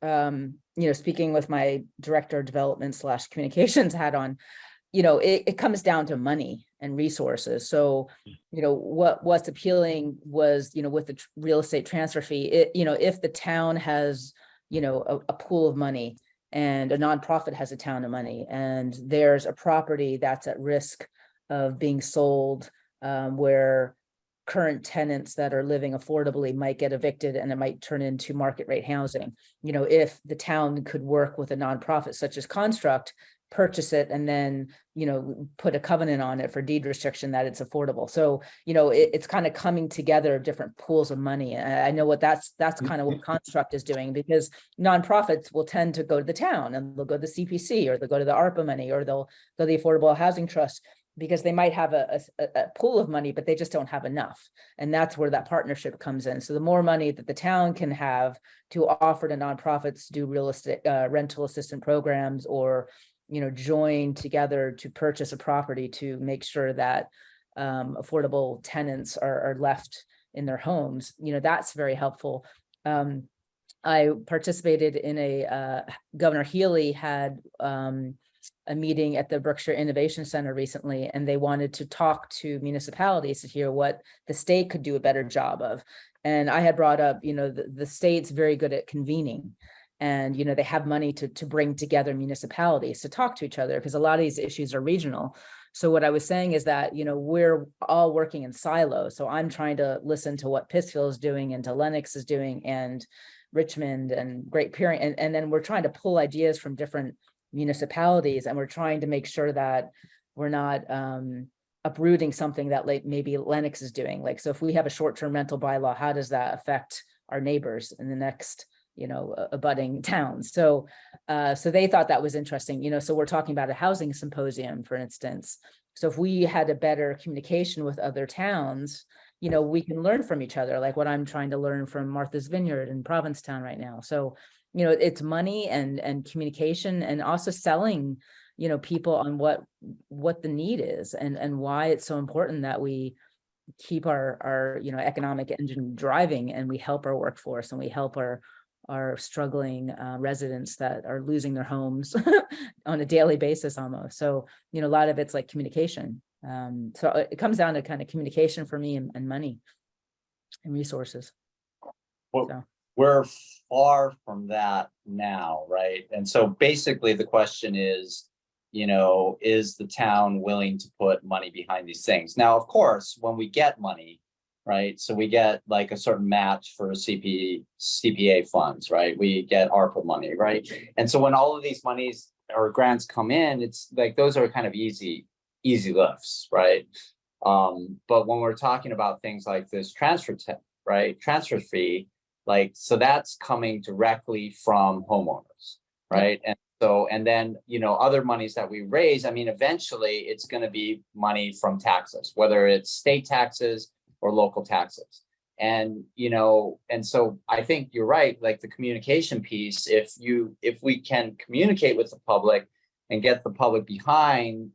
speaking with my director of development / communications hat on, it comes down to money and resources. So, what's appealing was, with the real estate transfer fee, if the town has, a pool of money and a nonprofit has a ton of money, and there's a property that's at risk of being sold, where current tenants that are living affordably might get evicted and it might turn into market rate housing. If the town could work with a nonprofit such as Construct, purchase it, and then, put a covenant on it for deed restriction that it's affordable. So, it's kind of coming together of different pools of money. And I know that's kind of what Construct is doing, because nonprofits will tend to go to the town and they'll go to the CPC, or they'll go to the ARPA money, or they'll go to the Affordable Housing Trust, because they might have a pool of money, but they just don't have enough. And that's where that partnership comes in. So the more money that the town can have to offer to nonprofits to do real estate rental assistance programs, or, join together to purchase a property to make sure that affordable tenants are left in their homes, that's very helpful. I participated in Governor Healy had a meeting at the Berkshire Innovation Center recently, and they wanted to talk to municipalities to hear what the state could do a better job of. And I had brought up, the state's very good at convening, and, they have money to bring together municipalities to talk to each other, because a lot of these issues are regional. So what I was saying is that, we're all working in silos. So I'm trying to listen to what Pittsfield is doing and to Lenox is doing, and Richmond and Great Pyrenees, and then we're trying to pull ideas from different municipalities, and we're trying to make sure that we're not uprooting something that maybe Lenox is doing. Like, so if we have a short-term rental bylaw, how does that affect our neighbors in the next, abutting towns? So they thought that was interesting, so we're talking about a housing symposium, for instance. So if we had a better communication with other towns, we can learn from each other, like what I'm trying to learn from Martha's Vineyard in Provincetown right now. So, it's money and communication, and also selling, people on what the need is, and why it's so important that we keep our economic engine driving, and we help our workforce, and we help our struggling residents that are losing their homes on a daily basis almost. So, a lot of it's like communication. So it comes down to kind of communication for me, and money and resources. Well, So. We're far from that now, right? And so basically the question is, is the town willing to put money behind these things? Now, of course, when we get money, right? So we get like a certain match for CPA funds, right? We get ARPA money, right? And so when all of these monies or grants come in, it's like, those are kind of easy lifts, right? But when we're talking about things like this transfer fee, like, so that's coming directly from homeowners, right? And so, and then, other monies that we raise, eventually it's going to be money from taxes, whether it's state taxes or local taxes. And, and so I think you're right, like the communication piece, if we can communicate with the public and get the public behind,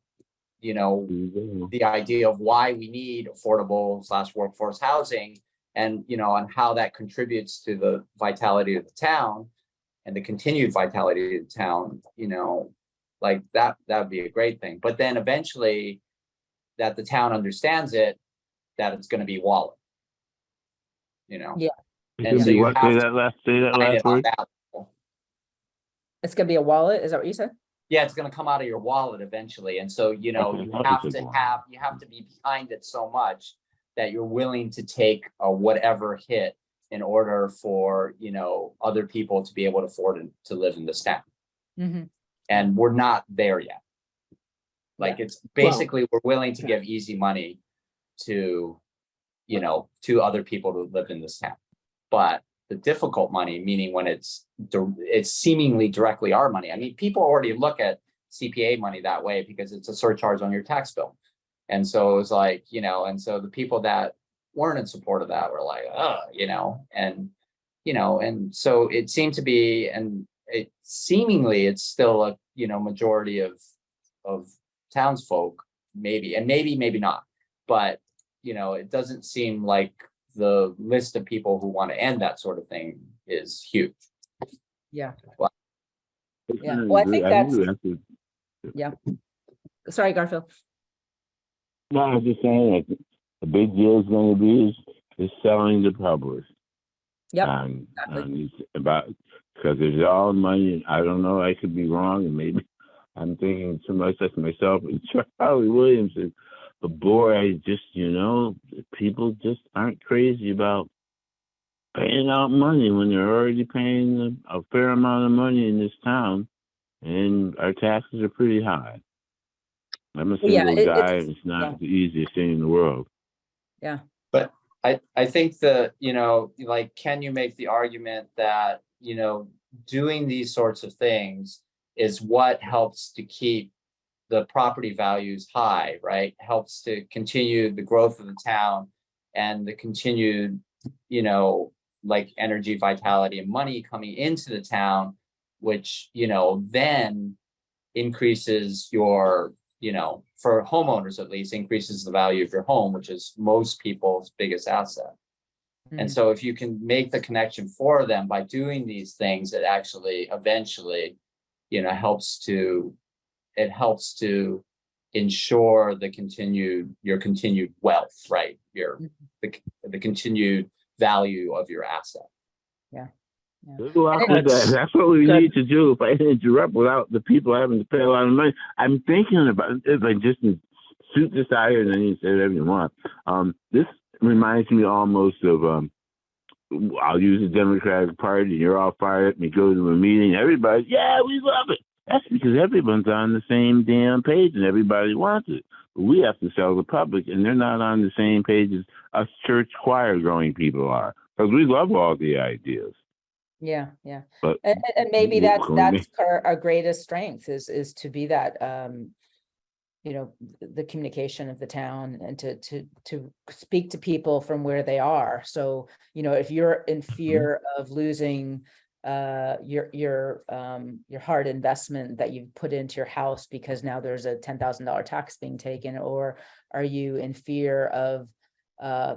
the idea of why we need affordable / workforce housing, and, on how that contributes to the vitality of the town and the continued vitality of the town, like that would be a great thing. But then eventually that the town understands it, that it's going to be wallet, Yeah. And so you have say to that last on word. that level. It's going to be a wallet. Is that what you said? Yeah, it's going to come out of your wallet eventually. And so, you have to be behind it so much that you're willing to take a whatever hit in order for, other people to be able to afford to live in this town. Mm-hmm. And we're not there yet. Like, it's basically, we're willing to give easy money to, to other people who live in this town. But the difficult money, meaning when it's seemingly directly our money. People already look at CPA money that way because it's a surcharge on your tax bill. And so it was like, and so the people that weren't in support of that were like, and so it seemed to be, and it seemingly it's still a, majority of townsfolk, maybe not, but, it doesn't seem like the list of people who want to end that sort of thing is huge. Yeah. Well, Yeah. Well, I think that's, agree. That's yeah. Sorry, Garfield. No, I was just saying that the big deal is going to be is selling the public. Yep. Exactly. Because there's all money. I don't know. I could be wrong, and maybe I'm thinking too much of myself. And Charlie Williamson, but boy, I just people just aren't crazy about paying out money when they're already paying a fair amount of money in this town, and our taxes are pretty high. I'm a single guy, and it's not the easiest thing in the world. Yeah. But I think that, like, can you make the argument that, doing these sorts of things is what helps to keep the property values high, right? Helps to continue the growth of the town and the continued, like energy, vitality, and money coming into the town, which, then increases your, for homeowners at least, increases the value of your home, which is most people's biggest asset. And so if you can make the connection for them by doing these things, it actually eventually, helps to ensure your continued wealth, right? The continued value of your asset. Yeah. That's what we need to do. If I interrupt without the people having to pay a lot of money, I'm thinking about if I just shoot this out here and then you say whatever you want. This reminds me almost of I'll use the Democratic Party. You're all fired up. You go to a meeting. Everybody, yeah, we love it. That's because everyone's on the same damn page and everybody wants it. But we have to sell the public, and they're not on the same page as us church choir going people are. Because we love all the ideas. Yeah, yeah. But and maybe that's our greatest strength is to be that the communication of the town and to speak to people from where they are. So, if you're in fear of losing your hard investment that you've put into your house because now there's a $10,000 tax being taken, or are you in fear of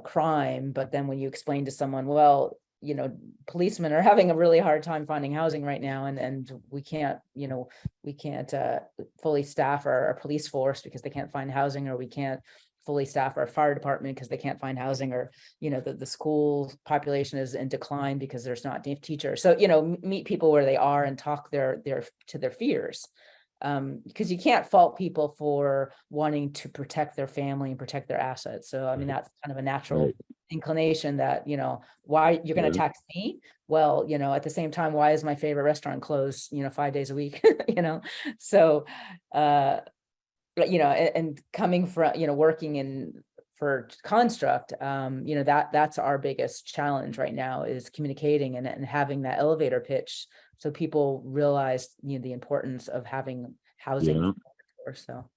crime, but then when you explain to someone, well, policemen are having a really hard time finding housing right now, and we can't fully staff our police force because they can't find housing, or we can't fully staff our fire department because they can't find housing, or the school population is in decline because there's not enough teachers. So meet people where they are and talk their fears, because you can't fault people for wanting to protect their family and protect their assets. So I mean, that's kind of a natural inclination that why you're going to tax me. Well, at the same time, why is my favorite restaurant closed 5 days a week? So but and coming from working for Construct, that's our biggest challenge right now, is communicating and having that elevator pitch so people realize the importance of having housing. So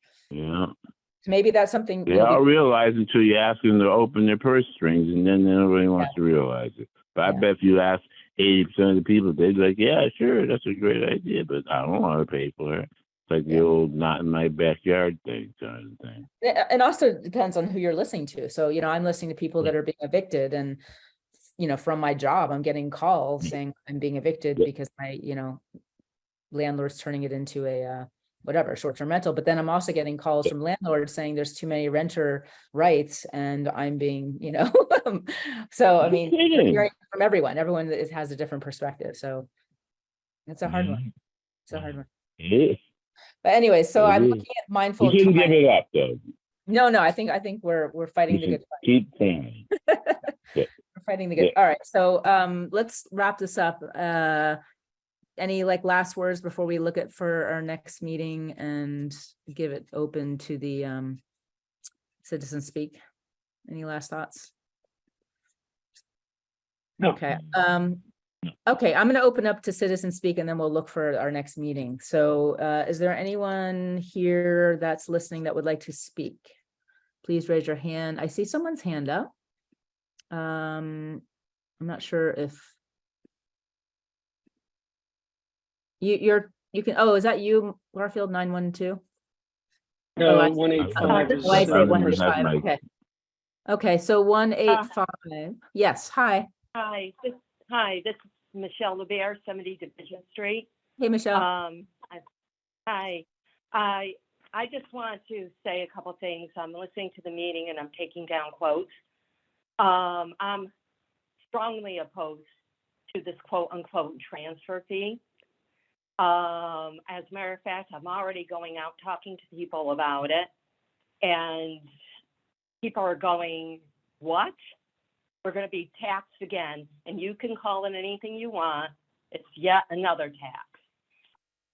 maybe that's something I'll realize until you ask them to open their purse strings, and then nobody wants to realize it. But I bet if you ask 80% of the people, they'd be like, yeah, sure, that's a great idea, but I don't want to pay for it. It's like the old not in my backyard thing kind of thing. It also depends on who you're listening to. So, I'm listening to people that are being evicted, and from my job, I'm getting calls saying I'm being evicted because my, landlord's turning it into a short-term rental. But then I'm also getting calls from landlords saying there's too many renter rights, and I'm being, so I mean, hearing from everyone has a different perspective. So it's a hard one. It's a hard one. Yeah. But anyway, so I'm looking at mindful. You shouldn't give it up, though. No, I think we're fighting the good fight. Keep trying. We're fighting the good. All right, so let's wrap this up. Any last words before we look at for our next meeting and give it open to the citizens speak? Any last thoughts? No. Okay. Okay, I'm going to open up to citizen speak and then we'll look for our next meeting. So is there anyone here that's listening that would like to speak? Please raise your hand. I see someone's hand up. I'm not sure if you can, oh, is that you, Garfield 912? Oh, No, I- 185 is. Oh, I see I it, don't even have 185, my- okay. Okay, so 185, yes, hi. Hi, this is Michelle LeBaire, 70 Division Street. Hey, Michelle. Hi, I just want to say a couple things. I'm listening to the meeting and I'm taking down quotes. I'm strongly opposed to this quote unquote transfer fee. As a matter of fact, I'm already going out talking to people about it, and people are going, what? We're going to be taxed again, and you can call it anything you want. It's yet another tax.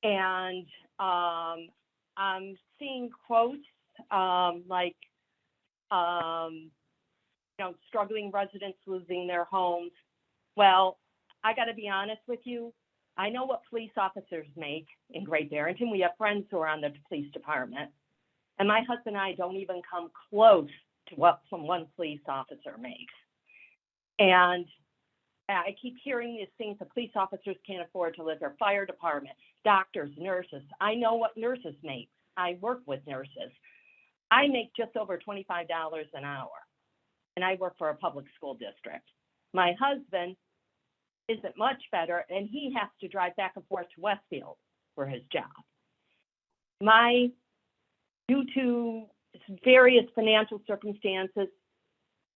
And I'm seeing quotes like, struggling residents losing their homes. Well, I got to be honest with you. I know what police officers make in Great Barrington. We have friends who are on the police department. And my husband and I don't even come close to what one police officer makes. And I keep hearing these things that police officers can't afford to live there, fire department, doctors, nurses. I know what nurses make. I work with nurses. I make just over $25 an hour, and I work for a public school district. My husband isn't much better, and he has to drive back and forth to Westfield for his job. Due to various financial circumstances,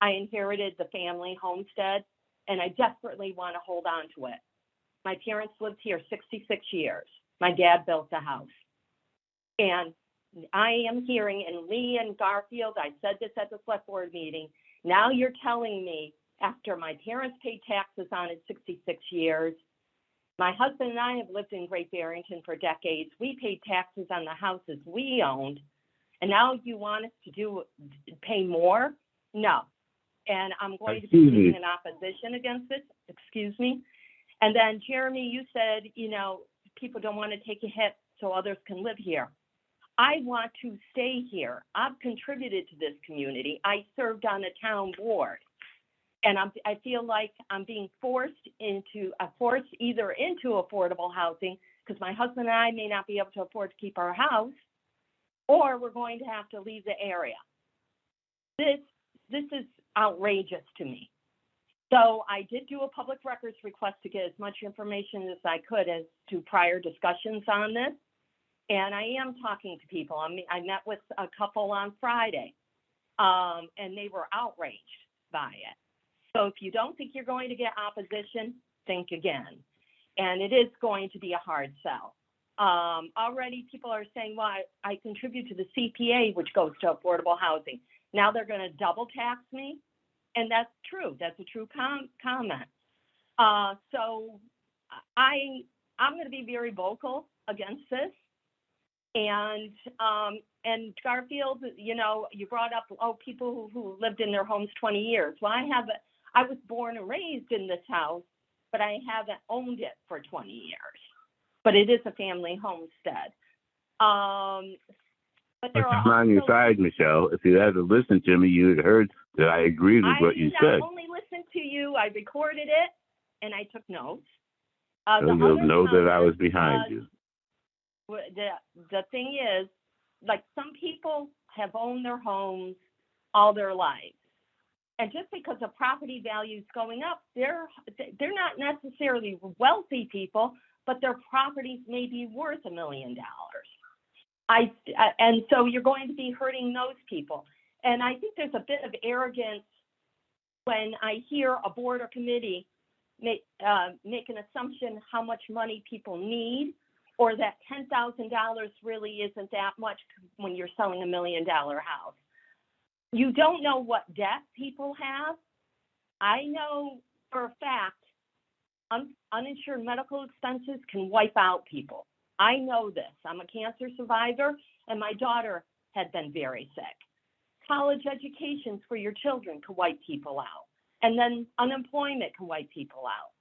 I inherited the family homestead, and I desperately want to hold on to it. My parents lived here 66 years. My dad built the house. And I am hearing, and Lee and Garfield, I said this at the select board meeting, now you're telling me after my parents paid taxes on it 66 years, my husband and I have lived in Great Barrington for decades. We paid taxes on the houses we owned, and now you want us to pay more? No. And I'm going to be speaking in opposition against this. Excuse me. And then, Jeremy, you said, people don't want to take a hit so others can live here. I want to stay here. I've contributed to this community. I served on a town board. And I feel like I'm being forced either into affordable housing, because my husband and I may not be able to afford to keep our house, or we're going to have to leave the area. This is outrageous to me. So I did do a public records request to get as much information as I could as to prior discussions on this. And I am talking to people. I met with a couple on Friday, and they were outraged by it. So if you don't think you're going to get opposition, think again. And it is going to be a hard sell. Already people are saying, well, I contribute to the CPA, which goes to affordable housing. Now they're going to double tax me. And that's true. That's a true comment. So I'm going to be very vocal against this. And Garfield, you brought up, people who lived in their homes 20 years. Well, I was born and raised in this house, but I haven't owned it for 20 years. But it is a family homestead. But there are on your side, Michelle. If you had to listen to me, you'd heard that I agreed with what you said. I not only listened to you, I recorded it, and I took notes. So you'll know that I was behind you. The thing is, like, some people have owned their homes all their lives. And just because the property value is going up, they're not necessarily wealthy people, but their properties may be worth $1 million. And so you're going to be hurting those people. And I think there's a bit of arrogance when I hear a board or committee make an assumption how much money people need, or that $10,000 really isn't that much when you're selling $1 million house. You don't know what debt people have. I know for a fact uninsured medical expenses can wipe out people. I know this. I'm a cancer survivor, and my daughter had been very sick. College educations for your children can wipe people out. And then unemployment can wipe people out.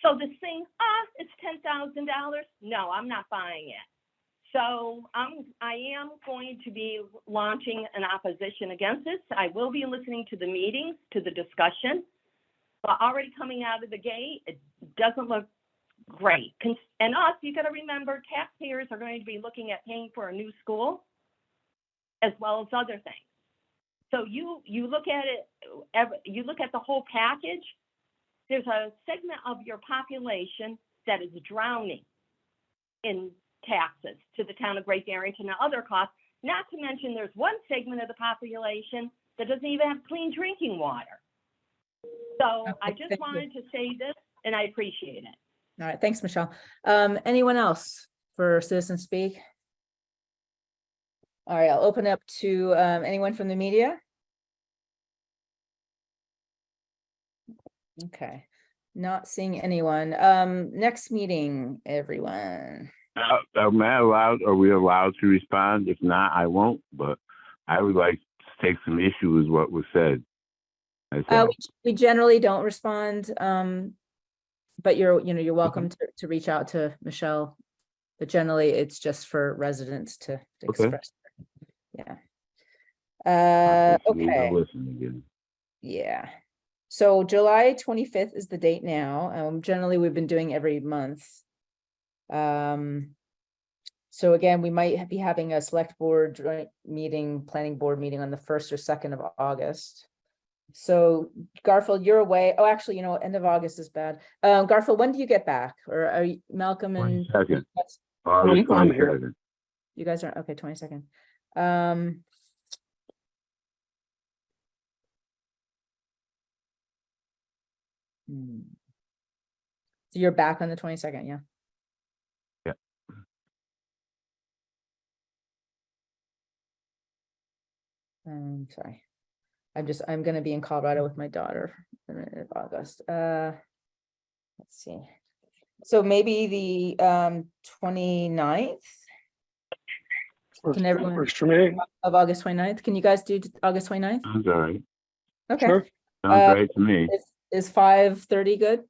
So this thing, it's $10,000. No, I'm not buying it. So I am going to be launching an opposition against this. I will be listening to the meetings, to the discussion. But already coming out of the gate, it doesn't look great. And us, you got to remember, taxpayers are going to be looking at paying for a new school as well as other things. So you look at it, you look at the whole package. There's a segment of your population that is drowning in taxes to the town of Great Barrington and other costs, not to mention there's one segment of the population that doesn't even have clean drinking water. So I Okay, just thank you. wanted to say this, and I appreciate it. All right, thanks, Michelle. Anyone else for citizen speak? All right, I'll open up to anyone from the media. Okay, not seeing anyone. Next meeting, everyone. Am I allowed, are we allowed to respond? If not, I won't, but I would like to take some issue with what was said. That's all. We generally don't respond, but you're welcome to reach out to Michelle. But generally, it's just for residents to express. Yeah. Okay. Listen again. Yeah. So July 25th is the date now. Generally, we've been doing every month. So again, we might be having a select board joint meeting, planning board meeting on the 1st or 2nd of August. So Garfield, you're away. Oh, actually, end of August is bad. Garfield, when do you get back? Or are you Malcolm and 22nd. I'm here. 22nd. you guys are okay, 22nd. So you're back on the 22nd, yeah? Yeah. Sorry. I'm gonna be in Colorado with my daughter in August. Let's see. So maybe the 29th. Can everyone Works for me. of August 29th? Can you guys do August 29th? Sounds all right. Okay. Sure. Sounds right to me. Is 5:30 good?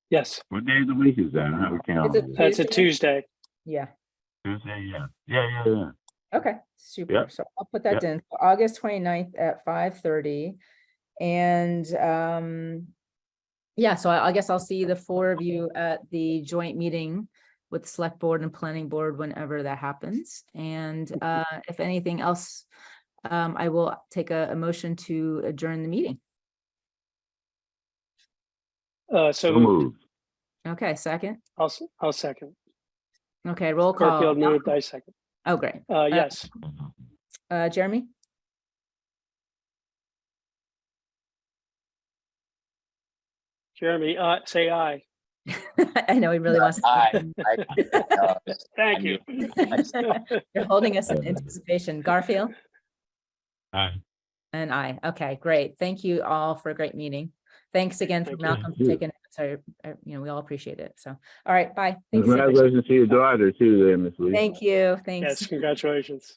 Yes, What day of the week is that? I don't have a calendar. that's a Tuesday. Yeah. Tuesday, yeah. Yeah. Okay, super. Yep. So I'll put that in August 29th at 5:30. And yeah, so I guess I'll see the four of you at the joint meeting with select board and planning board whenever that happens. And if anything else, I will take a motion to adjourn the meeting. So So moved. Okay, second. I'll second. Okay, roll call. Garfield moved, I second. Oh, great. Yes, Jeremy? Jeremy, say aye. I know he really wants. Thank you. You're holding us in anticipation. Garfield? Aye. And I. Okay, great. Thank you all for a great meeting. Thanks again for Thank you. Malcolm for Thank you. taking it. So, we all appreciate it. So, all right, bye. Thanks. Congratulations to your daughter too there, Miss Lee. Thank you. Thanks. Yes, congratulations.